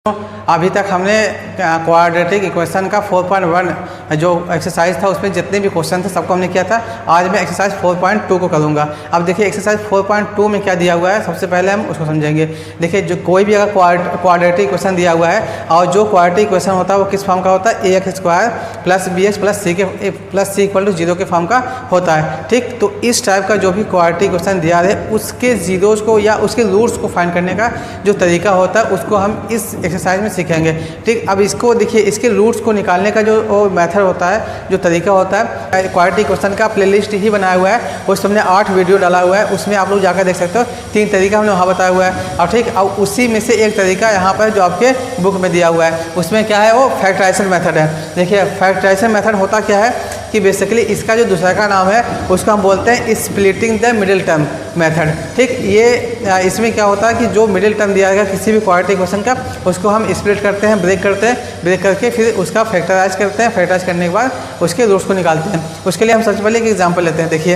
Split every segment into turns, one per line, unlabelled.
अभी तक हमने क्वाड्रेटिक इक्वेशन का 4.1 जो एक्सरसाइज था उसमें जितने भी क्वेश्चन थे सबको हमने किया था। आज मैं एक्सरसाइज 4.2 को करूँगा। अब देखिए एक्सरसाइज 4.2 में क्या दिया हुआ है, सबसे पहले हम उसको समझेंगे। देखिए जो कोई भी अगर क्वाड्रेटिक इक्वेशन दिया हुआ है और जो क्वाड्रेटिक इक्वेशन होता है वो किस फॉर्म का होता है, ax² plus bx plus c = 0 के फॉर्म का होता है। ठीक, तो इस टाइप का जो भी क्वाड्रेटिक इक्वेशन दिया है उसके जीरोज़ को या उसके रूट्स को फाइंड करने का जो तरीका होता है उसको हम इस एक्सरसाइज में सीखेंगे। ठीक, अब इसको देखिए, इसके रूट्स को निकालने का जो मेथड होता है, जो तरीका होता है, क्वाड्रेटिक क्वेश्चन का प्लेलिस्ट ही बनाया हुआ है, उस हमने 8 वीडियो डाला हुआ है, उसमें आप लोग जाकर देख सकते हो। 3 तरीका हमने वहाँ बताया हुआ है। और ठीक, अब उसी में से एक तरीका यहाँ पर जो आपके बुक में दिया हुआ है उसमें क्या है, वो फैक्टराइजेशन मेथड है। देखिए फैक्टराइजेशन मेथड होता क्या है कि बेसिकली इसका जो दूसरा का नाम है उसको हम बोलते हैं splitting the middle term method. ठीक, ये इसमें क्या होता है कि जो मिडिल टर्म दिया गया किसी भी क्वाड्रेटिक क्वेश्चन का उसको हम स्प्लिट करते हैं, ब्रेक करते हैं, ब्रेक करके फिर उसका फैक्टराइज करते हैं। फैक्टराइज करने के बाद उसके रूट्स को निकालते हैं। उसके लिए हम सबसे पहले एक एग्जांपल लेते हैं। देखिए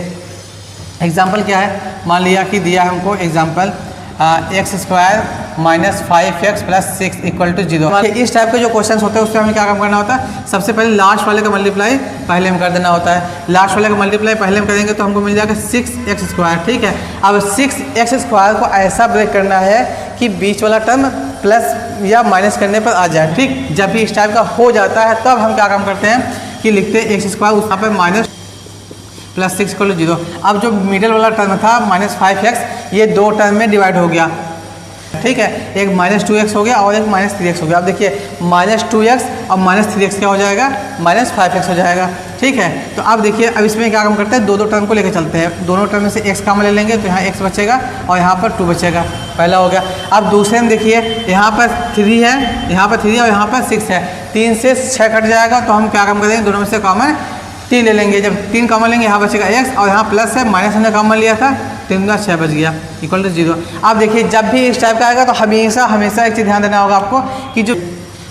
एग्जांपल क्या है, मान लिया कि दिया हमको एग्जांपल x² - 5x + 6 = 0। इस टाइप के जो क्वेश्चन होते हैं उसमें हमें क्या काम करना होता है, सबसे पहले लास्ट वाले का मल्टीप्लाई पहले हम कर देना होता है। लास्ट वाले का मल्टीप्लाई पहले हम करेंगे तो हमको मिल जाएगा 6x²। ठीक है, अब 6x² को ऐसा ब्रेक करना है कि बीच वाला टर्म प्लस या माइनस करने पर आ जाए। ठीक, जब भी इस टाइप का हो जाता है तब हम क्या काम करते हैं कि लिखते हैं x² यहाँ पर माइनस प्लस 6 = 0। अब जो मिडिल वाला टर्म था -5x, ये 2 टर्म में डिवाइड हो गया। ठीक है, एक -2x हो गया और एक -3x हो गया। अब देखिए -2x और -3x क्या हो जाएगा, -5x हो जाएगा। ठीक है, तो अब देखिए अब इसमें क्या काम करते हैं, दो टर्म को लेकर चलते हैं। दोनों टर्म में से x कॉमन ले लेंगे तो यहाँ x बचेगा और यहाँ पर 2 बचेगा। पहला हो गया। अब दूसरे में देखिए यहाँ पर 3 है, यहाँ पर 3 और यहाँ पर 6 है। 3 से 6 कट जाएगा तो हम क्या काम करेंगे, दोनों में से कॉमन 3 ले लेंगे। जब 3 कॉमन लेंगे यहाँ बचेगा x और यहाँ प्लस है, माइनस हमने कॉमन लिया था, 3 × 6 बच गया = 0। अब देखिए जब भी इस टाइप का आएगा तो हमेशा एक चीज़ ध्यान देना होगा आपको कि जो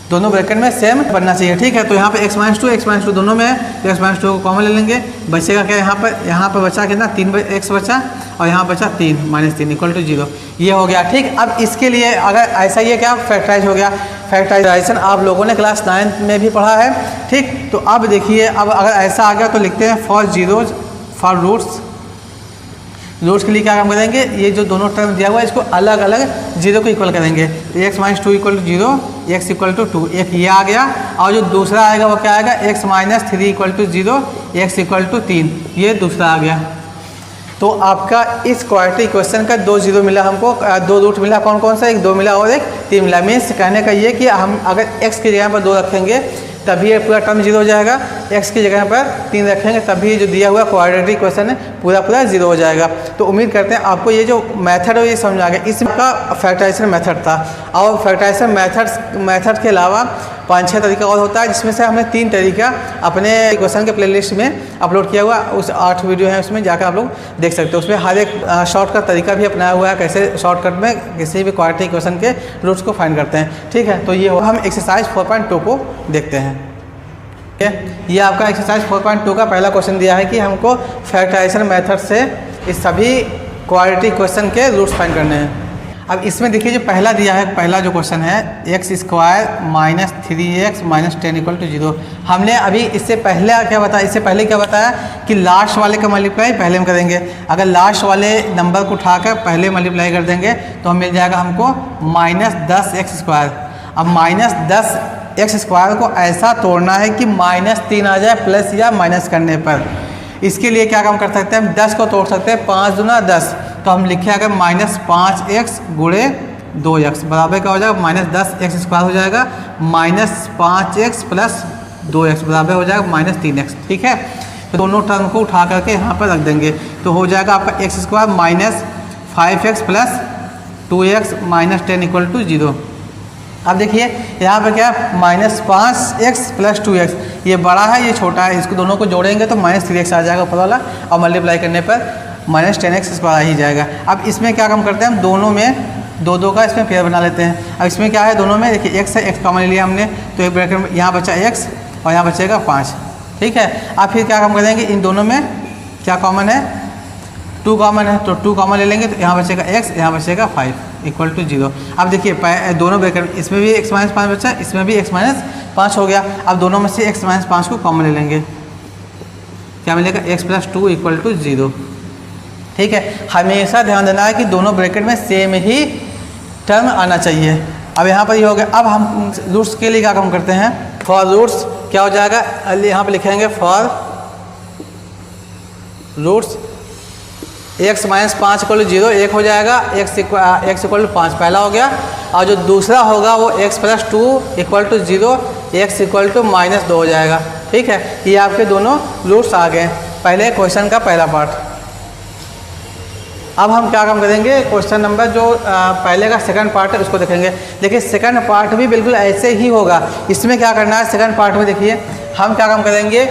दोनों ब्रैकेट में सेम बनना चाहिए। ठीक है, तो यहाँ पे x - 2 दोनों में है तो x - 2 को कॉमन ले लेंगे। बचेगा क्या, यहाँ पर बचा कितना, 3x बचा और यहाँ बचा 3 - 3 = 0। ये हो गया। ठीक, अब इसके लिए अगर ऐसा ये क्या फैक्टराइज हो गया। फैक्टराइजेशन आप लोगों ने क्लास 9 में भी पढ़ा है। ठीक, तो अब देखिए अब अगर ऐसा आ गया तो लिखते हैं फॉर जीरोज फॉर रूट्स के लिए क्या काम करेंगे, ये जो दोनों टर्म दिया हुआ है इसको अलग अलग 0 को इक्वल करेंगे। x - 2 = 0, x = 2, एक ये आ गया और जो दूसरा आएगा वो क्या आएगा, x - 3 = 0, x = 3, ये दूसरा आ गया। तो आपका इस क्वाड्रेटिक इक्वेशन का 2 0 मिला हमको, 2 रूट मिला। कौन कौन सा, एक 2 मिला और एक 3 मिला। मीन्स कहने का ये कि हम अगर x की जगह पर 2 रखेंगे तभी ये पूरा टर्म 0 हो जाएगा, x की जगह पर 3 रखेंगे तभी जो दिया हुआ क्वाड्रेटिक इक्वेशन है पूरा 0 हो जाएगा। तो उम्मीद करते हैं आपको ये जो मेथड है ये समझ आ गया। इसका फैक्टराइजेशन मेथड था और फैक्टराइजेशन मेथड के अलावा 5-6 तरीका और होता है, जिसमें से हमने 3 तरीका अपने इक्वेशन के प्लेलिस्ट में अपलोड किया हुआ। उस 8 वीडियो हैं उसमें जाकर आप लोग देख सकते हो। उसमें हर एक शॉर्टकट तरीका भी अपनाया हुआ है, कैसे शॉर्टकट में किसी भी क्वाड्रेटिक इक्वेशन के रूट्स को फाइंड करते हैं। ठीक है, तो ये हम एक्सरसाइज 4.2 को देखते हैं। ठीक है, ये आपका एक्सरसाइज 4.2 का पहला क्वेश्चन दिया है कि हमको फैक्टराइजेशन मेथड से इस सभी क्वाड्रेटिक इक्वेशन के रूट्स फाइंड करने हैं। अब इसमें देखिए जो पहला दिया है, पहला जो क्वेश्चन है x² - 3x - 10 = 0। हमने अभी इससे पहले क्या बताया, इससे पहले क्या बताया कि लास्ट वाले का मल्टीप्लाई पहले हम करेंगे। अगर लास्ट वाले नंबर को उठाकर पहले मल्टीप्लाई कर देंगे तो हम मिल जाएगा हमको -10x²। अब -10x² को ऐसा तोड़ना है कि -3 आ जाए प्लस या माइनस करने पर। इसके लिए क्या काम कर सकते हैं, हम 10 को तोड़ सकते हैं, 5 दूना 10, तो हम लिखे अगर -5x × 2x बराबर क्या हो जाएगा, -10x² हो जाएगा, -5x + 2x बराबर हो जाएगा -3x। ठीक है, तो दोनों टर्म को उठा करके यहाँ पर रख देंगे तो हो जाएगा आपका x² - 5x + 2x - 10 = 0। अब देखिए यहाँ पर क्या है, -5x + 2x, ये बड़ा है ये छोटा है, इसको दोनों को जोड़ेंगे तो -3x आ जाएगा ऊपर वाला और मल्टीप्लाई करने पर -10x² आ ही जाएगा। अब इसमें क्या काम करते हैं, हम दोनों में 2 का इसमें पेयर बना लेते हैं। अब इसमें क्या है, दोनों में देखिए x है, x कॉमन लिया हमने तो एक ब्रैकेट में यहाँ बचा x और यहाँ बचेगा 5। ठीक है, अब फिर क्या काम करेंगे, इन दोनों में क्या कॉमन है, 2 कॉमन है तो 2 कॉमन ले लेंगे तो यहाँ बचेगा x, यहाँ बचेगा 5। Equal to 0। अब देखिए दोनों ब्रैकेट, इसमें भी x माइनस 5 बचा, इसमें भी x माइनस 5 हो गया। अब दोनों में से x माइनस 5 को कॉमन ले लेंगे, क्या मिलेगा x प्लस 2 इक्वल टू 0। ठीक है, हमेशा ध्यान देना है कि दोनों ब्रैकेट में सेम ही टर्म आना चाहिए। अब यहाँ पर ये हो गया। अब हम रूट्स के लिए क्या काम करते हैं, फॉर रूट्स क्या हो जाएगा, यहाँ पर लिखेंगे for roots x minus 5 equal to 0 एक हो जाएगा, x इक्वल टू 5 पहला हो गया, और जो दूसरा होगा वो x plus 2 equal to 0 x equal to minus 2 हो जाएगा। ठीक है, ये आपके दोनों रूट्स आ गए पहले क्वेश्चन का पहला पार्ट। अब हम क्या काम करेंगे, क्वेश्चन नंबर जो पहले का सेकंड पार्ट है उसको देखेंगे। देखिए सेकंड पार्ट भी बिल्कुल ऐसे ही होगा। इसमें क्या करना है, सेकंड पार्ट में देखिए हम क्या काम करेंगे,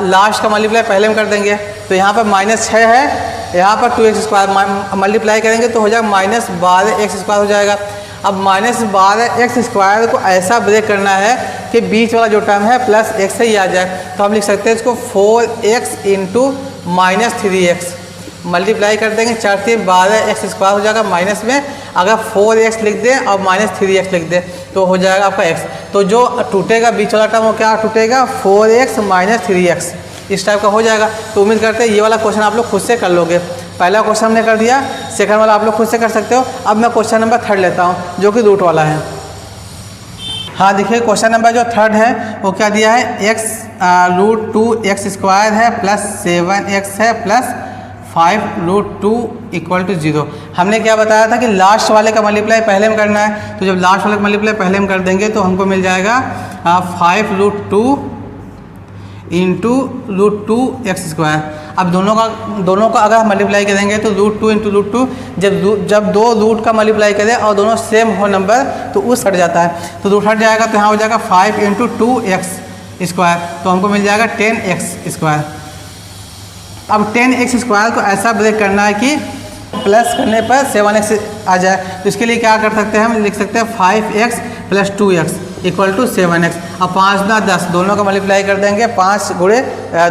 लास्ट का मल्टीप्लाई पहले में कर देंगे। तो यहाँ पर -6 है, यहाँ पर 2x² मल्टीप्लाई करेंगे तो हो जाएगा -12x² हो जाएगा। अब -12x² को ऐसा ब्रेक करना है कि बीच वाला जो टर्म है प्लस x से ही आ जाए। तो हम लिख सकते हैं इसको 4x इंटू -3x मल्टीप्लाई कर देंगे, 4 3 12x² हो जाएगा माइनस में। अगर 4x लिख दें और -3x लिख दें तो हो जाएगा आपका x। तो जो टूटेगा बीच वाला टर्म वो क्या टूटेगा, 4x - 3x इस टाइप का हो जाएगा। तो उम्मीद करते हैं ये वाला क्वेश्चन आप लोग खुद से कर लोगे। पहला क्वेश्चन हमने कर दिया, सेकंड वाला आप लोग खुद से कर सकते हो। अब मैं क्वेश्चन नंबर 3 लेता हूँ जो कि रूट वाला है। हाँ देखिए क्वेश्चन नंबर जो 3 है वो क्या दिया है, x √2x² है प्लस 7x है प्लस 5√2 इक्वल टू 0। हमने क्या बताया था कि लास्ट वाले का मल्टीप्लाई पहले में करना है। तो जब लास्ट वाले का मल्टीप्लाई पहले में कर देंगे तो हमको मिल जाएगा 5√2 इंटू √2x²। अब दोनों का अगर हम मल्टीप्लाई करेंगे तो √2 इंटू √2, जब दो रूट का मल्टीप्लाई करें और दोनों सेम हो नंबर तो उस हट जाता है। तो रूट हट जाएगा तो यहाँ हो जाएगा 5 इंटू 2x², तो हमको मिल जाएगा 10x²। अब 10x² को ऐसा ब्रेक करना है कि प्लस करने पर 7x आ जाए। तो इसके लिए क्या कर सकते हैं, हम लिख सकते हैं 5x + 2x equal to 7x। अब 5 × 10 दोनों का मल्टीप्लाई कर देंगे, 5 ×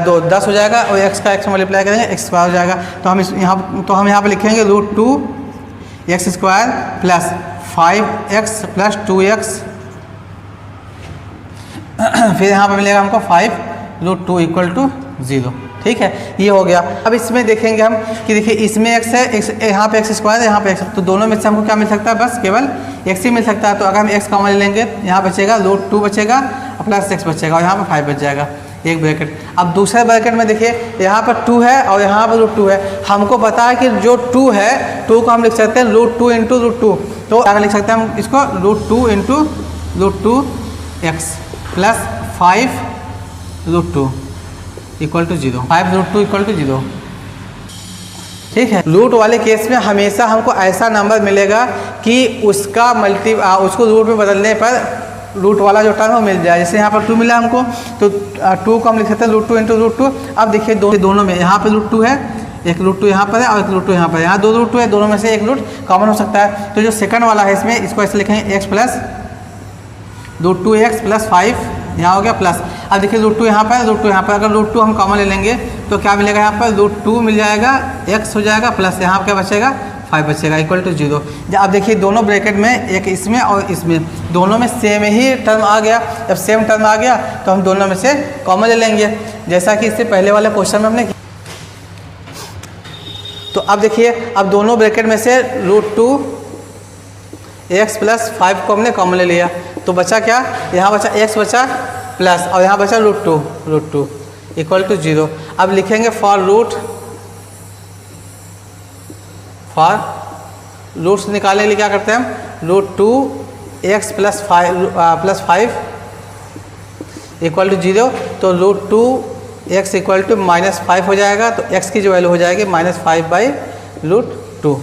2 10 हो जाएगा, और x का x मल्टीप्लाई करेंगे x² हो जाएगा। तो हम यहाँ पर लिखेंगे √2x² प्लस 5x + 2x फिर यहाँ पर मिलेगा हमको 5√2 इक्वल टू 0। ठीक है, ये हो गया। अब इसमें देखेंगे हम कि देखिए इसमें x है, यहाँ पे x² है, यहाँ पे x, तो दोनों में से हमको क्या मिल सकता है, बस केवल x ही मिल सकता है। तो अगर हम x कॉमन ले लेंगे यहाँ बचेगा √2 बचेगा प्लस x बचेगा, और यहाँ पर 5 बच जाएगा, एक ब्रैकेट। अब दूसरे ब्रैकेट में देखिए यहाँ पर 2 है और यहाँ पर √2 है। हमको पता है कि जो 2 है 2 को हम लिख सकते हैं √2 इंटू √2। तो अगर लिख सकते हैं हम इसको √2 into √2x plus 5√2 equal to 0, 5√2 equal to 0। ठीक है, रूट वाले केस में हमेशा हमको ऐसा नंबर मिलेगा कि उसको रूट में बदलने पर रूट वाला जो टर्म वो मिल जाए। जैसे यहाँ पर 2 मिला हमको, तो 2 को हम लिख सकते हैं √2 इंटू √2। अब देखिए दोनों में यहाँ पे √2 है, एक √2 यहाँ पर है और एक √2 यहाँ पर है। यहाँ 2 √2 है, दोनों में से एक रूट कॉमन हो सकता है। तो जो सेकंड वाला है इसमें इसको ऐसे लिखेंगे x प्लस √2x प्लस 5 यहाँ हो गया प्लस। अब देखिए √2 यहाँ पर, √2 यहाँ पर, अगर √2 हम कॉमन ले लेंगे तो क्या मिलेगा, यहाँ पर √2 मिल जाएगा, x हो जाएगा प्लस यहाँ क्या बचेगा 5 बचेगा इक्वल टू 0। अब देखिए दोनों ब्रैकेट में एक इसमें और इसमें दोनों में सेम ही टर्म आ गया। जब सेम टर्म आ गया तो हम दोनों में से कॉमन ले लेंगे, जैसा कि इससे पहले वाले क्वेश्चन में हमने किया। तो अब देखिए अब दोनों ब्रैकेट में से √2x प्लस 5 को हमने कॉमन ले लिया, तो बचा क्या, यहाँ बचा x बचा प्लस और यहाँ बचा √2 इक्वल टू 0। अब लिखेंगे फॉर रूट्स निकालने के लिए क्या करते हैं हम, √2x प्लस 5 इक्वल टू 0। तो √2x इक्वल टू -5 हो जाएगा, तो x की जो वैल्यू हो जाएगी -5/√2।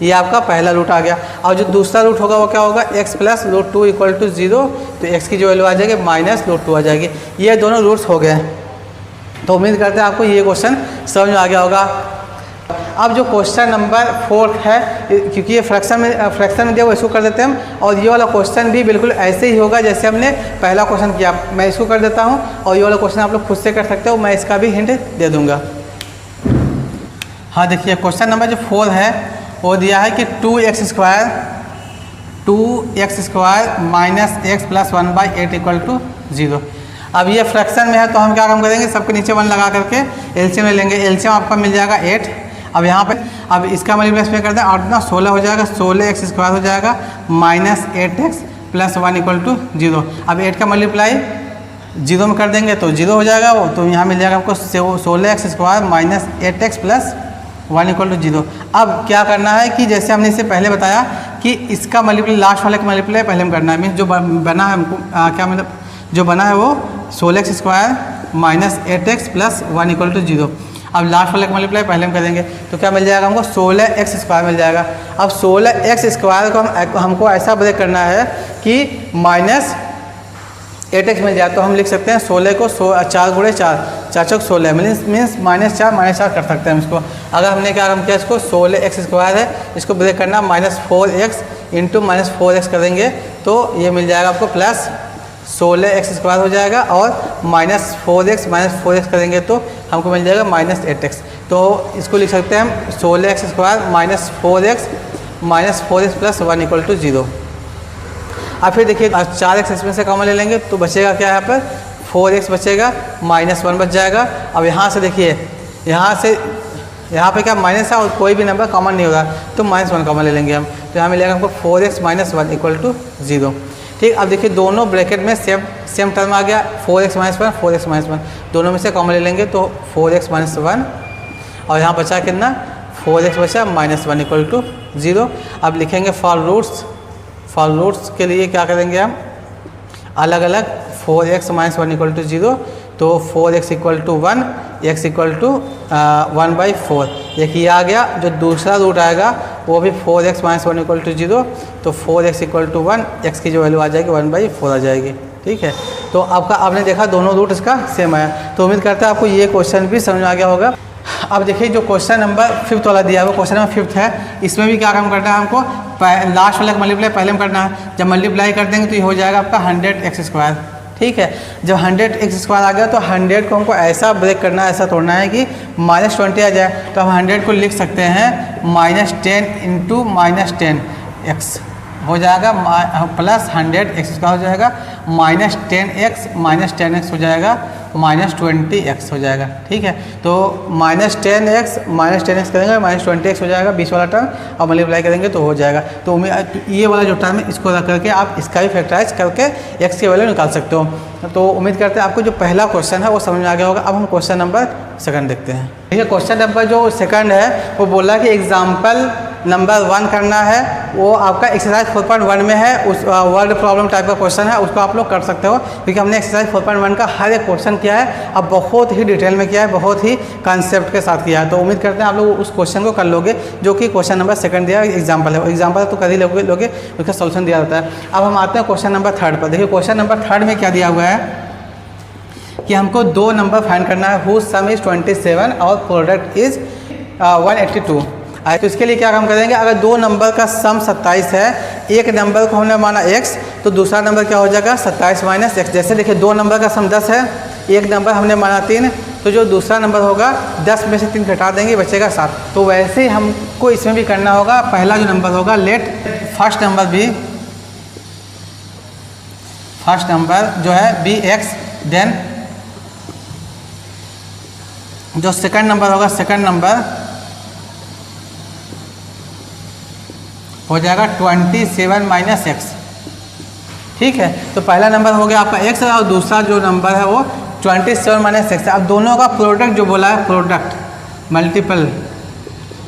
ये आपका पहला रूट आ गया। और जो दूसरा रूट होगा वो क्या होगा, x प्लस √2 इक्वल टू 0, तो x की जो वैल्यू आ जाएगी -√2 आ जाएगी। ये दोनों रूट्स हो गए। तो उम्मीद करते हैं आपको ये क्वेश्चन समझ में आ गया होगा। अब जो क्वेश्चन नंबर 4 है, क्योंकि ये फ्रैक्शन में दिया वो इसको कर देते हैं हम, और ये वाला क्वेश्चन भी बिल्कुल ऐसे ही होगा जैसे हमने पहला क्वेश्चन किया। मैं इसको कर देता हूँ और ये वाला क्वेश्चन आप लोग खुद से कर सकते हो, मैं इसका भी हिंट दे दूँगा। हाँ देखिए क्वेश्चन नंबर जो 4 है वो दिया है कि 2x² 2x² minus x plus 1/8 equal to 0। अब ये फ्रैक्शन में है तो हम क्या काम करेंगे, सबके नीचे 1 लगा करके एलसीएम ले लेंगे। एलसीएम आपका मिल जाएगा 8। अब यहाँ पे अब इसका मल्टीप्लाई इसमें करते हैं, 8 ना 16 हो जाएगा, 16x² हो जाएगा minus 8x plus 1 equal to 0। अब 8 का मल्टीप्लाई 0 में कर देंगे तो 0 हो जाएगा वो, तो यहाँ मिल जाएगा आपको 16x² minus 8x plus 1 equal to 0। अब क्या करना है कि जैसे हमने इससे पहले बताया कि इसका मल्टीप्लाई लास्ट वाले का मल्टीप्लाई पहले में करना है, मीन्स जो बना है हमको क्या मतलब जो बना है वो 16x² minus 8x plus 1 equal to 0। अब लास्ट वाले का मल्टीप्लाई पहले में करेंगे तो क्या मिल जाएगा हमको 16x² मिल जाएगा। अब 16x² को हमको ऐसा ब्रेक करना है कि माइनस 8x मिल जाए, तो हम लिख सकते हैं 16 को 4 गुणे 4, 4 चौक 16 मीन्स -4 कर सकते हैं इसको। अगर हमने क्या काम किया, इसको 16x² है, इसको ब्रेक करना -4x इंटू -4x करेंगे तो ये मिल जाएगा आपको प्लस 16x² हो जाएगा, और -4x करेंगे तो हमको मिल जाएगा -8x। तो इसको लिख सकते हैं हम 16x² minus 4x plus 1 equal to 0। अब फिर देखिए 4x इसमें से कॉमन ले लेंगे तो बचेगा क्या, यहाँ पर 4x बचेगा, -1 बच जाएगा। अब यहाँ से देखिए यहाँ पे क्या माइनस है और कोई भी नंबर कॉमन नहीं होगा तो -1 कॉमन ले लेंगे हम, तो यहाँ मिलेगा हमको 4x माइनस 1 इक्वल टू 0। ठीक, अब देखिए दोनों ब्रैकेट में सेम टर्म आ गया, 4x माइनस 1 4x माइनस 1, दोनों में से कॉमन ले लेंगे तो 4x माइनस 1, और यहाँ बचा कितना 4x बचा -1 इक्वल टू 0। अब लिखेंगे फॉर रूट्स के लिए क्या करेंगे हम अलग अलग, 4x माइनस 1 इक्वल टू 0, तो 4x equal to 1, x equal to 1/4। एक ये आ गया, जो दूसरा रूट आएगा वो भी 4x माइनस 1 इक्वल टू 0, तो 4x इक्वल टू 1, x की जो वैल्यू आ जाएगी 1/4 आ जाएगी। ठीक है, तो आपने देखा दोनों रूट इसका सेम आया, तो उम्मीद करते हैं आपको ये क्वेश्चन भी समझ में आ गया होगा। अब देखिए जो क्वेश्चन नंबर 5 वाला दिया है वो क्वेश्चन नंबर 5 है, इसमें भी क्या काम करना है हमको, लास्ट वाले का मल्टीप्लाई पहले में करना है। जब मल्टीप्लाई कर देंगे तो ये हो जाएगा आपका 100x²। ठीक है, जब 100x² आ गया तो 100 को हमको ऐसा ब्रेक करना है, ऐसा तोड़ना है कि -20 आ जाए, तो हम 100 को लिख सकते हैं -10 इंटू -10x हो जाएगा, प्लस 100x² हो जाएगा, -10x हो जाएगा, -20x हो जाएगा। ठीक है, तो -10x करेंगे, -20x हो जाएगा 20 वाला टर्म, और मल्टीप्लाई करेंगे तो हो जाएगा। तो ये वाला जो टर्म है इसको रख करके आप इसका भी फैक्टराइज करके x की वैल्यू निकाल सकते हो। तो उम्मीद करते हैं आपको जो पहला क्वेश्चन है वो समझ में आ गया होगा। अब हम क्वेश्चन नंबर 2 देखते हैं। देखिए क्वेश्चन नंबर जो 2 है वो बोला कि एग्जाम्पल नंबर 1 करना है, वो आपका एक्सरसाइज 4.1 में है, उस वर्ड प्रॉब्लम टाइप का क्वेश्चन है, उसको आप लोग कर सकते हो, क्योंकि हमने एक्सरसाइज 4.1 का हर एक क्वेश्चन किया है, अब बहुत ही डिटेल में किया है, बहुत ही कंसेप्ट के साथ किया है। तो उम्मीद करते हैं आप लोग उस क्वेश्चन को कर लोगे जो कि क्वेश्चन नंबर 2 दिया एग्जाम्पल है, एग्जाम्पल तो कर ही लोगे, उसका सोल्यूशन दिया जाता है। अब हम आते हैं क्वेश्चन नंबर 3 पर। देखिए क्वेश्चन नंबर 3 में क्या दिया हुआ है कि हमको 2 नंबर फाइंड करना है, हुज सम इज 27 और प्रोडक्ट इज 182। तो इसके लिए क्या काम करेंगे, अगर 2 नंबर का सम 27 है, एक नंबर को हमने माना x, तो दूसरा नंबर क्या हो जाएगा 27 माइनस x। जैसे देखिए 2 नंबर का सम 10 है, एक नंबर हमने माना 3, तो जो दूसरा नंबर होगा 10 में से 3 घटा देंगे, बचेगा 7। तो वैसे ही हमको इसमें भी करना होगा। पहला जो नंबर होगा, लेट फर्स्ट नंबर जो है बी x, देन जो सेकंड नंबर होगा, सेकंड नंबर हो जाएगा 27 माइनस x। ठीक है, तो पहला नंबर हो गया आपका x और दूसरा जो नंबर है वो 27 माइनस x है। अब दोनों का प्रोडक्ट जो बोला है, प्रोडक्ट मल्टीपल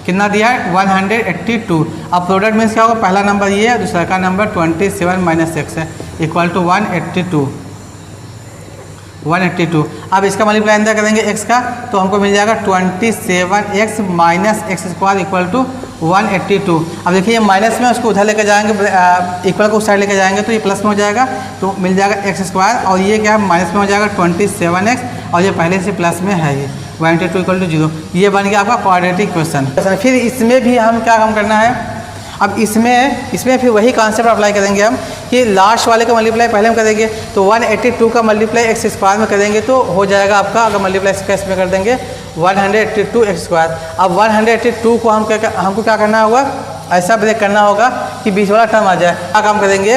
कितना दिया है 182। अब प्रोडक्ट मीन्स क्या होगा, पहला नंबर ये है, दूसरा का नंबर 27 माइनस x है, इक्वल टू 182। अब इसका मल्टीप्लाई अंदर करेंगे x का, तो हमको मिल जाएगा 27x minus x² equal to 182। अब देखिए ये माइनस में उसको उधर लेकर जाएंगे, इक्वल को उस साइड लेकर जाएंगे तो ये प्लस में हो जाएगा, तो मिल जाएगा x², और ये क्या माइनस में हो जाएगा 27x, और ये पहले से प्लस में है, ये 182 इक्वल टू 0। ये बन गया आपका क्वाड्रेटिक क्वेश्चन। फिर इसमें भी हम क्या काम करना है, अब इसमें फिर वही कॉन्सेप्ट अप्लाई करेंगे हम कि लास्ट वाले का मल्टीप्लाई पहले हम करेंगे, तो 182 का मल्टीप्लाई x² में करेंगे तो हो जाएगा आपका, अगर मल्टीप्लाई इसमें कर देंगे 182x²। अब 182 को हमको क्या करना होगा, ऐसा ब्रेक करना होगा कि बीच वाला टर्म आ जाए। क्या काम करेंगे,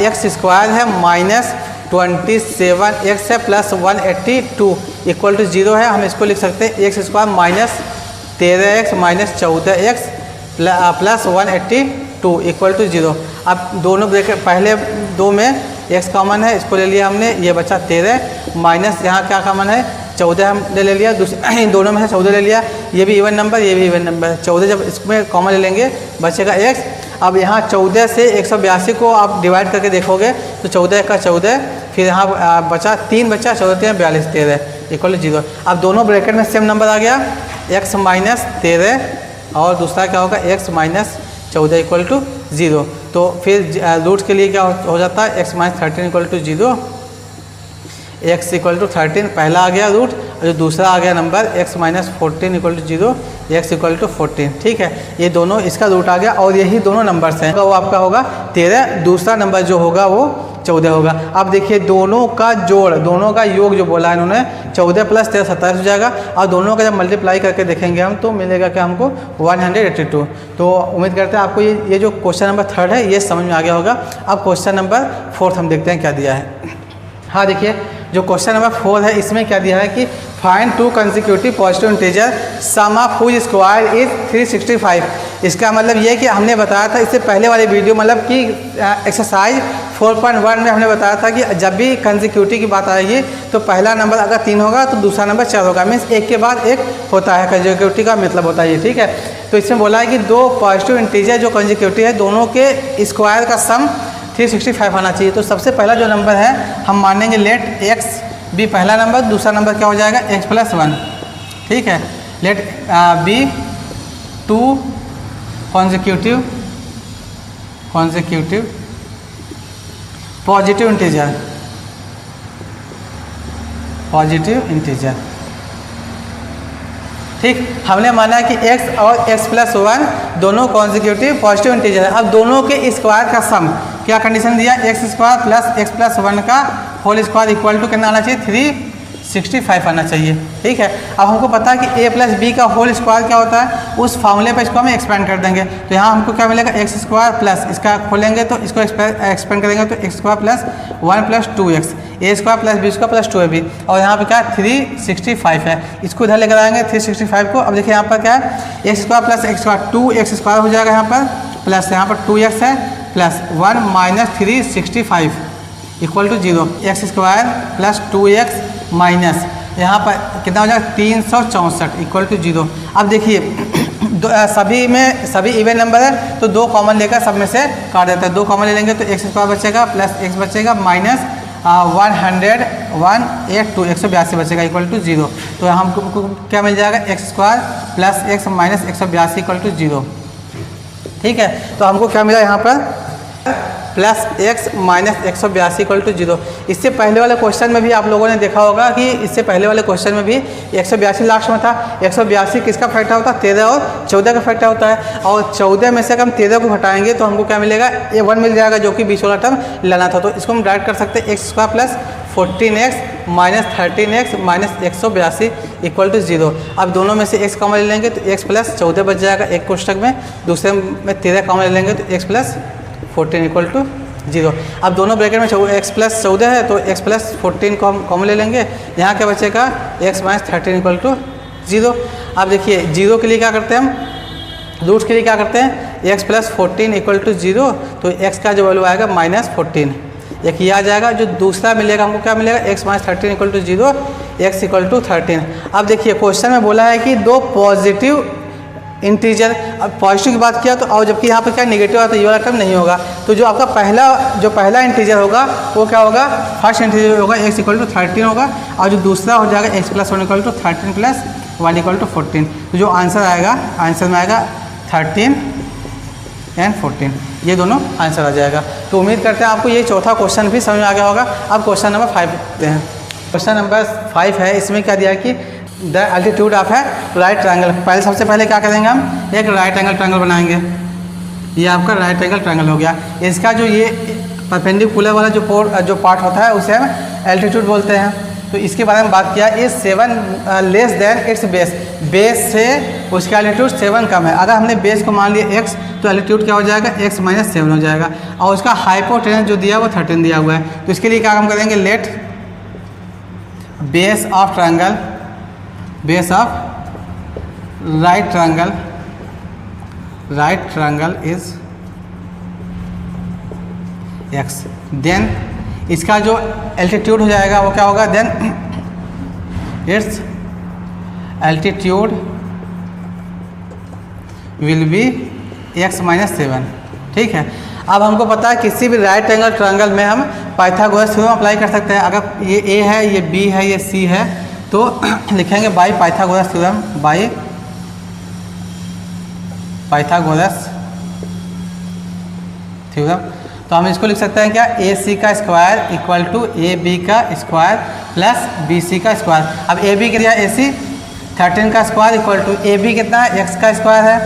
एक्स स्क्वायर है माइनस 27 एक्स है प्लस 182 इक्वल टू 0 है। हम इसको लिख सकते हैं x square minus 13x minus 14x plus 182 equal to 0। अब दोनों ब्रैकेट पहले दो में x कॉमन है, इसको ले लिया हमने, ये बचा 13 माइनस यहाँ क्या कॉमन है 14 हमने ले लिया, दूसरे इन दोनों में से 14 ले लिया, ये भी इवन नंबर ये भी इवन नंबर है 14, जब इसमें कॉमन ले लेंगे बचेगा x। अब यहाँ 14 से 182 को आप डिवाइड करके देखोगे तो 14 का 14, फिर यहाँ बचा 3 बचा 14 3 42 13 इक्वल टू 0। अब दोनों ब्रैकेट में सेम नंबर आ गया x माइनस 13 और दूसरा क्या होगा x माइनस 14 इक्वल टू 0। तो फिर रूट के लिए क्या हो जाता है x minus 13 equal to 0, x equal to 13 पहला आ गया रूट, और जो दूसरा आ गया number x minus 14 equal to 0, x equal to 14। ठीक है, ये दोनों इसका रूट आ गया और यही दोनों नंबर्स हैं। वो आपका होगा 13, दूसरा नंबर जो होगा वो 14 होगा। अब देखिए दोनों का जोड़, दोनों का योग जो बोला है इन्होंने 14 प्लस 13 27 हो जाएगा, और दोनों का जब मल्टीप्लाई करके देखेंगे हम तो मिलेगा क्या हमको 182। तो उम्मीद करते हैं आपको ये जो क्वेश्चन नंबर 3 है ये समझ में आ गया होगा। अब क्वेश्चन नंबर 4 हम देखते हैं क्या दिया है। हाँ देखिए जो क्वेश्चन नंबर 4 है इसमें क्या दिया है कि find 2 consecutive positive integer sum of which square is 365। इसका मतलब ये है कि हमने बताया था इससे पहले वाले वीडियो मतलब कि एक्सरसाइज 4.1 में हमने बताया था कि जब भी कंसेक्यूटिव की बात आएगी तो पहला नंबर अगर 3 होगा तो दूसरा नंबर 4 होगा, मीन्स एक के बाद एक होता है, कंसेक्यूटिव का मतलब होता है ये। ठीक है, तो इसमें बोला है कि 2 पॉजिटिव इंटीजर जो कंसेक्यूटिव है दोनों के स्क्वायर का सम 365 आना चाहिए। तो सबसे पहला जो नंबर है हम मानेंगे लेट x बी पहला नंबर, दूसरा नंबर क्या हो जाएगा x प्लस 1। ठीक है, let be 2 consecutive positive integer. ठीक, हमने माना कि x और x प्लस 1 दोनों कॉन्जिक्यूटिव पॉजिटिव इंटीजर है। अब दोनों के स्क्वायर का सम क्या कंडीशन दिया, x square plus x plus 1 का होल स्क्वायर इक्वल टू कितना आना चाहिए 365 आना चाहिए। ठीक है, अब हमको पता है कि a प्लस बी का होल स्क्वायर क्या होता है, उस फॉर्मूले पर इसको हम एक्सपेंड कर देंगे। तो यहाँ हमको क्या मिलेगा एक्स स्क्वायर प्लस इसका खोलेंगे तो इसको एक्सपेंड करेंगे तो X square plus 1 plus 2x, A square plus B square plus 2ab, और यहाँ पे क्या 365 है, इसको इधर लेकर आएंगे 365 को। अब देखिए यहाँ पर क्या है x square plus x square 2x square हो जाएगा यहाँ पर, प्लस यहाँ पर 2x है plus 1 minus 365 equal to 0, x square plus 2x minus यहाँ पर कितना हो जाएगा 364 इक्वल टू 0। अब देखिए सभी इवन नंबर है तो 2 कॉमन लेकर सब में से काट देता है, 2 कॉमन ले लेंगे तो एक्स स्क्वायर बचेगा प्लस एक्स बचेगा माइनस 182 बचेगा इक्वल टू 0। तो हमको क्या मिल जाएगा x square plus x minus 182 equal to 0। ठीक है, तो हमको क्या मिला यहाँ पर plus x minus 182 equal to 0। इससे पहले वाले क्वेश्चन में भी आप लोगों ने देखा होगा कि इससे पहले वाले क्वेश्चन में भी 182 लास्ट में था। 182 किसका फैक्टर होता है 13 और 14 का फैक्टर होता है, और 14 में से अगर हम 13 को हटाएंगे तो हमको क्या मिलेगा ये 1 मिल जाएगा जो कि बीच वाला टर्म लाना था। तो इसको हम डायरेक्ट कर सकते हैं x square plus 14x minus 13x minus 182 equal to 0। अब दोनों में से x कॉमन ले लेंगे तो x प्लस 14 बच जाएगा एक कोष्टक में, दूसरे में 13 कॉमन ले लेंगे तो x प्लस 14 इक्वल टू 0। अब दोनों ब्रैकेट में x प्लस 14 है तो x प्लस 14 को हम कॉमन ले लेंगे, यहाँ क्या बचेगा x माइनस 13 इक्वल टू 0। अब देखिए 0 के लिए क्या करते हैं हम, रूट के लिए क्या करते हैं x प्लस 14 इक्वल टू 0, तो x का जो वैल्यू आएगा माइनस 14, एक ये आ जाएगा। जो दूसरा मिलेगा हमको क्या मिलेगा x minus 13 equal to 0, x equal to 13। अब देखिए क्वेश्चन में बोला है कि 2 पॉजिटिव इंटीजर, अब पॉजिटिव की बात किया तो और जबकि यहाँ पर क्या नेगेटिव आता है ये वाला टर्म नहीं होगा, तो जो आपका पहला इंटीजर होगा वो क्या होगा फर्स्ट इंटीजर होगा x इक्वल टू 13 होगा, और जो दूसरा हो जाएगा x plus 1 equal to 13 plus 1 equal to 14। तो जो आंसर आएगा आंसर में आएगा 13 एंड 14, ये दोनों आंसर आ जाएगा। तो उम्मीद करते हैं आपको ये चौथा क्वेश्चन भी समझ में आ गया होगा। अब क्वेश्चन नंबर 5 देखते हैं। क्वेश्चन नंबर 5 है, इसमें क्या दिया कि द अल्टीट्यूड ऑफ है राइट ट्रायंगल। सबसे पहले क्या करेंगे हम एक राइट एंगल ट्रायंगल बनाएंगे, ये आपका राइट एंगल ट्रायंगल हो गया। इसका जो ये परपेंडिकुलर वाला जो पार्ट होता है उसे हम एल्टीट्यूड बोलते हैं। तो इसके बारे में बात किया, is 7 less than it's base, base से उसका एल्टीट्यूड 7 कम है। अगर हमने बेस को मान लिया x तो एल्टीट्यूड क्या हो जाएगा, x माइनस 7 हो जाएगा। और उसका हाइपोटेनस जो दिया वो 13 दिया हुआ है। तो इसके लिए क्या हम करेंगे, let base of triangle, base of right triangle is x, then इसका जो एल्टीट्यूड हो जाएगा वो क्या होगा, then its altitude will be x minus 7। ठीक है, अब हमको पता है किसी भी राइट एंगल ट्रायंगल में हम पाइथागोरस थ्योरम अप्लाई कर सकते हैं। अगर ये a है, ये b है, ये c है, तो लिखेंगे by Pythagoras theorem, by Pythagoras theorem. तो हम इसको लिख सकते हैं क्या, ए सी का square equal to A B का स्क्वायर प्लस बी सी का स्क्वायर। अब ए बी कितना है, ए सी 13 का square equal to A B कितना है, एक्स का स्क्वायर है,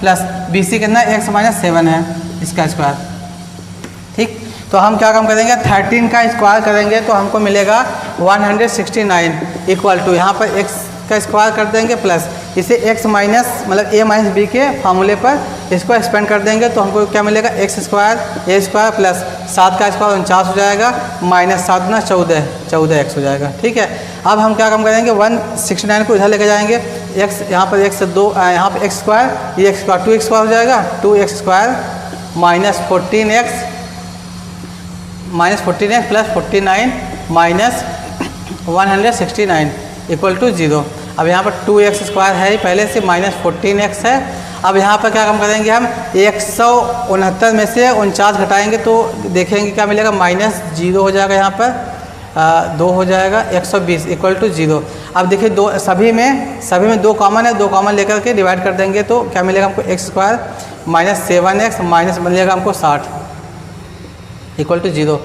प्लस बी सी कितना है, एक्स माइनस 7 है, इसका स्क्वायर। ठीक, तो हम क्या काम करेंगे, 13 का स्क्वायर करेंगे तो हमको मिलेगा 169 इक्वल टू, यहाँ पर एक्स का स्क्वायर कर देंगे प्लस इसे x माइनस मतलब a माइनस बी के फार्मूले पर इसको एक्सपेंड कर देंगे तो हमको क्या मिलेगा, एक्स स्क्वायर ए स्क्वायर प्लस 7 का स्क्वायर 49 हो जाएगा, माइनस 7 गुना 14x हो जाएगा। ठीक है, अब हम क्या काम करेंगे, 169 को इधर लेके जाएंगे, x यहाँ पर x से 2, यहाँ पर एक्स स्क्वायर, ये एक्स स्क्वायर 2x स्क्वायर हो जाएगा, 2x square minus 14x plus 49 minus 169 equal to 0। अब यहाँ पर 2x स्क्वायर है ही पहले से, माइनस 14x है। अब यहाँ पर क्या काम करेंगे, हम 169 में से 49 घटाएंगे तो देखेंगे क्या मिलेगा, माइनस 0 हो जाएगा, यहाँ पर 2 हो जाएगा, 120 इक्वल टू 0। अब देखिए दो सभी में 2 कॉमन है, 2 कॉमन लेकर के डिवाइड कर देंगे तो क्या मिलेगा हमको, x square minus 7x minus मिलेगा हमको 60 इक्वल टू 0।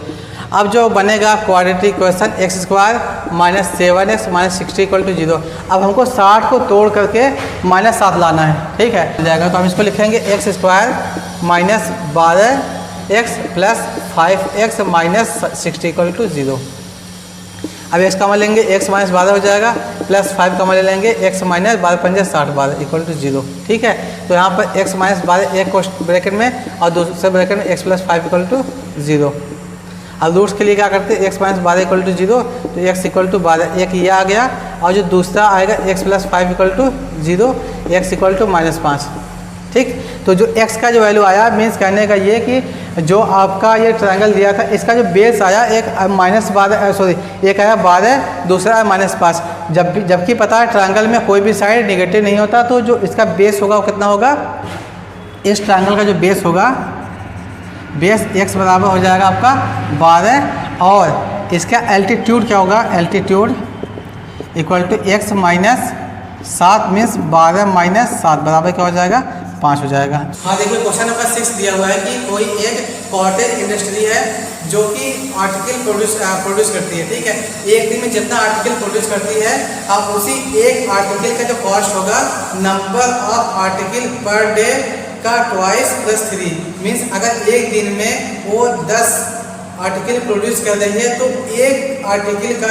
अब जो बनेगा quadratic equation, x square minus 7x minus 60 equal to 0। अब हमको 60 को तोड़ करके माइनस 7 लाना है। ठीक है, मिल जाएगा तो हम इसको लिखेंगे x square minus 12x plus 5x minus 60 equal to 0। अब x का मान लेंगे, x माइनस 12 हो जाएगा, प्लस 5 का मान ले लेंगे, x माइनस 12 पंजे 60 12 इक्वल टू 0। ठीक है, तो यहाँ पर x माइनस 12 एक ब्रैकेट में और दूसरे ब्रैकेट में x प्लस 5 इक्वल टू 0। अब रूट्स के लिए क्या करते हैं, x माइनस 12 इक्वल टू 0, तो x इक्वल टू 12 एक ये आ गया, और जो दूसरा आएगा x plus 5 equal to 0, x equal to minus 5। ठीक, तो जो x का जो वैल्यू आया, मीन्स कहने का ये कि जो आपका ये ट्रायंगल दिया था इसका जो बेस आया, एक माइनस 12 सॉरी एक आया 12, दूसरा आया माइनस 5। जबकि पता है ट्रायंगल में कोई भी साइड नेगेटिव नहीं होता, तो जो इसका बेस होगा वो कितना होगा, इस ट्रायंगल का जो बेस होगा, बेस x बराबर हो जाएगा आपका 12, और इसका एल्टीट्यूड क्या होगा, altitude equal to x minus 7 means 12 minus 7 बराबर क्या हो जाएगा, 5 हो जाएगा। हाँ देखिए क्वेश्चन नंबर 6 दिया हुआ है कि कोई एक कॉटेज इंडस्ट्री है जो कि आर्टिकल प्रोड्यूस करती है। ठीक है, एक दिन में जितना आर्टिकल प्रोड्यूस करती है, अब उसी एक आर्टिकल का जो कॉस्ट होगा, number of article per day का 2 + 3 मीन्स अगर एक दिन में वो 10 आर्टिकल प्रोड्यूस कर रही है तो एक आर्टिकल का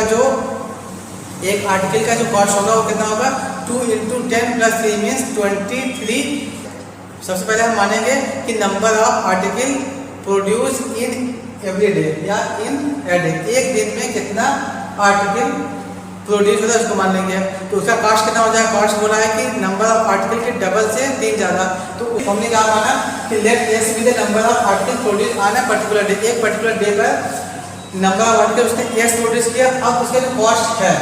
जो कॉस्ट होगा वो कितना होगा, 2 × 10 + 3 मीन्स 23। सबसे पहले हम मानेंगे कि number of article produce in every day या इन ए डे, एक दिन में कितना आर्टिकल प्रोड्यूस होता है उसको मान लेंगे। तो उसका कॉस्ट कितना हो जाएगा, कॉस्ट बोला है कि नंबर ऑफ आर्टिकल के डबल से 3 ज़्यादा, तो हमने क्या माना कि let S be the number of article produce on a particular day, एक पर्टिकुलर डे पर नंबर ऑफ आर्टिकल उसने एक्स प्रोड्यूस किया। अब उसका जो कॉस्ट है,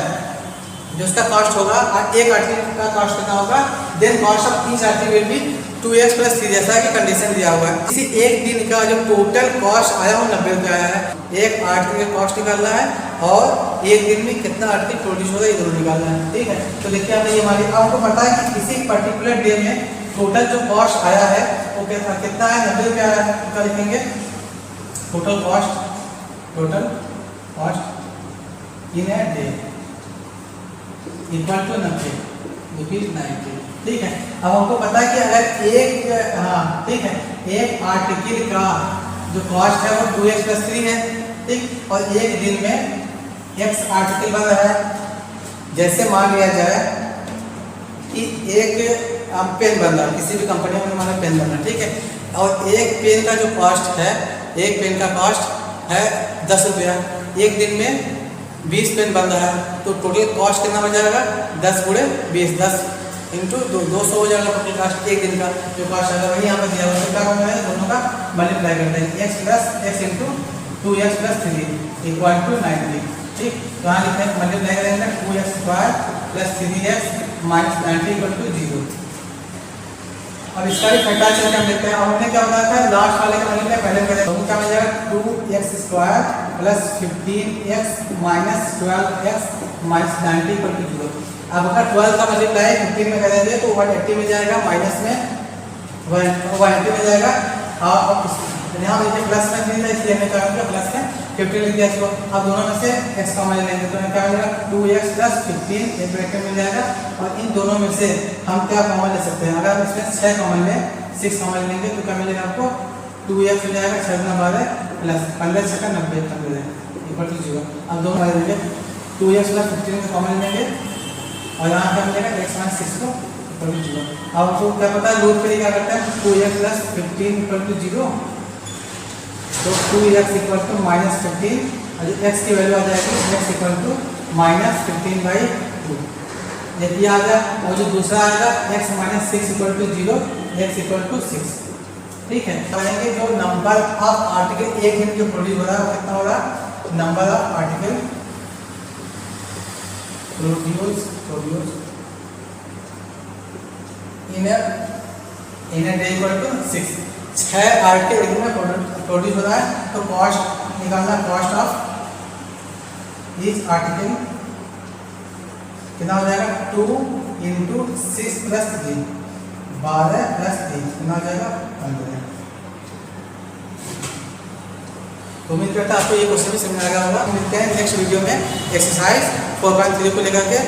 जो उसका कॉस्ट होगा, एक आर्टिकल का कॉस्ट कितना होगा, then cost of each article will be 2x + 3 जैसा कि कंडीशन दिया हुआ है। इसी एक दिन का जो टोटल कॉस्ट आया वो 90 रुपये आया है। एक आर्टिकल का कॉस्ट निकालना है और एक दिन में कितना आर्टिकल प्रोड्यूस होगा ये दोनों निकालना है। ठीक है, तो देखिए हमने ये मानी, आपको पता है कि किसी पर्टिकुलर डे में टोटल जो कॉस्ट आया है वो कितना है, 90 रुपये आया है। क्या लिखेंगे, total cost in a day equal to 90 ₹90। ठीक है, अब हमको पता है कि अगर एक आर्टिकल का जो कॉस्ट है वो 2x + 3 है। ठीक, और एक दिन में x आर्टिकल बन रहा है। जैसे मान लिया जाए कि एक पेन बन रहा है, किसी भी कंपनी में हमारा पेन बन रहा है, ठीक है। और एक पेन का जो कॉस्ट है, एक पेन का कॉस्ट है 10 रुपया, एक दिन में 20 पेन बन रहा है, तो टोटल कॉस्ट कितना बन जाएगा 10 गुणे 20, 10 इंटू 200 हो जाएगा टोटल कॉस्ट एक दिन का जो कॉस्ट आएगा, वही यहाँ पर दिया हुआ है। क्या करना है, दोनों का मल्टीप्लाई करते हैं, x plus x into 2x plus 3 equal to 90, ठीक। तो यहाँ लिखते हैं मल्टीप्लाई करेंगे 2x square plus 3x minus 90 equal to 0। अब इसका भी फैक्टर करके हम देखते हैं। अब हमने क्या बताया था, लास्ट वाले का मल्टीप्लाई पहले करें तो क्या मिल जाएगा 2x square plus 15x minus 12x minus 90 equal to 0। अब अगर 12 का मल्टीप्लाई 15 में करेंगे तो 180 में जाएगा, माइनस में 180 में जाएगा, और यहाँ देखिए प्लस में 3 था इसलिए हमने क्या किया प्लस में 50 लिख दिया इसको। अब दोनों में से x कॉमन लेंगे तो क्या मिलेगा 2x प्लस 15 एक ब्रैकेट मिल जाएगा, और इन दोनों में से हम क्या कॉमन ले सकते हैं, अगर इसमें 6 कॉमन लें 6 कॉमन लेंगे तो क्या मिलेगा आपको 2x हो जाएगा 6 गुना 12 प्लस 15 6 का 90 का मिलेगा इक्वल टू 0। अब दोनों वाले लेंगे 2x प्लस 15 को कॉमन लेंगे और यहाँ क्या मिलेगा x माइनस 6 को इक्वल टू 0। अब आपको क्या पता है लूप के लिए क्या करते हैं 2x प्लस 15 इक्वल टू 0, तो 2x इक्वल टू माइनस 15 और x की वैल्यू आ जाएगी x इक्वल टू माइनस 15/2, ये आ गया। और जो दूसरा आएगा x minus 6 equal to 0 x equal to 6, ठीक है। कहेंगे जो नंबर ऑफ आर्टिकल एक दिन जो प्रोड्यूस हो रहा है वो कितना हो रहा है, number of article produce in a day equal to 6। 6 article एक दिन में प्रोड्यूस हो रहा है, तो कॉस्ट निकालना, कॉस्ट ऑफ ईच आर्टिकल कितना हो जाएगा 2 इंटू 6 प्लस 3 12 प्लस 3 कितना हो जाएगा 15। तो उम्मीद करता है आपको ये क्वेश्चन भी समझ आ गया होगा। मिलते हैं नेक्स्ट वीडियो में एक्सरसाइज 4.3 को लेकर के।